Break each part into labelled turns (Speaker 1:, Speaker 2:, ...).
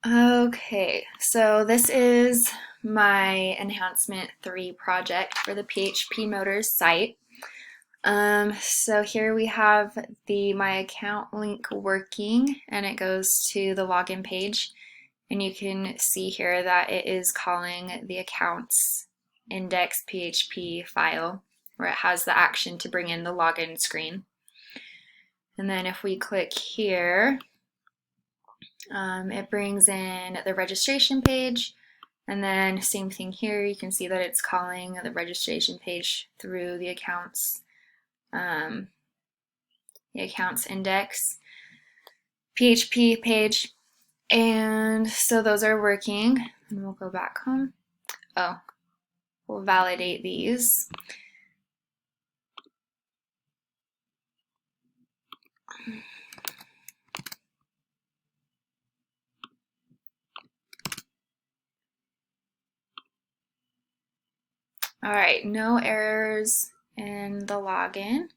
Speaker 1: Okay, so this is my Enhancement 3 project for the PHP Motors site. So here we have the My Account link working, and it goes to the login page. And you can see here that it is calling the accounts index PHP file, where it has the action to bring in the login screen. And then if we click here, it brings in the registration page, and then same thing here. You can see that it's calling the registration page through the accounts index PHP page. And so those are working, and we'll go back home. Oh, we'll validate these. All right, no errors in the login.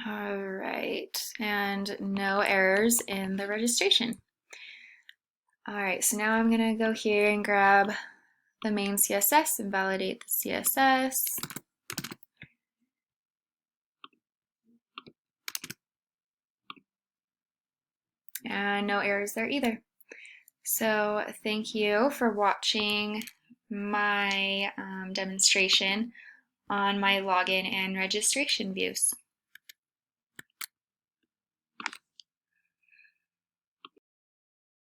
Speaker 1: All right, and no errors in the registration. All right, so now I'm gonna go here and grab the main CSS and validate the CSS. And no errors there either. So thank you for watching my demonstration on my login and registration views.